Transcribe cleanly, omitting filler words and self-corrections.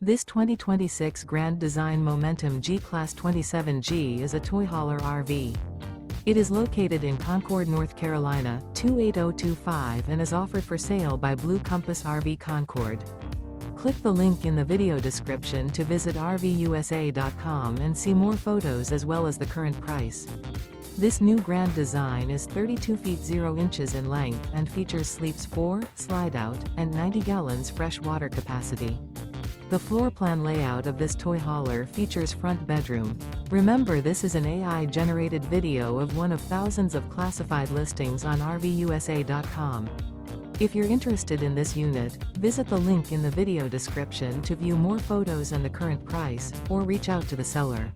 This 2026 Grand Design Momentum G-Class 27G is a toy hauler RV. It is located in Concord, North Carolina, 28025 and is offered for sale by Blue Compass RV Concord. Click the link in the video description to visit RVUSA.com and see more photos as well as the current price. This new grand design is 32 feet 0 inches in length and features sleeps 4, slide-out, and 90 gallons fresh water capacity. The floor plan layout of this toy hauler features front bedroom. Remember, this is an AI-generated video of one of thousands of classified listings on RVUSA.com. If you're interested in this unit, visit the link in the video description to view more photos and the current price, or reach out to the seller.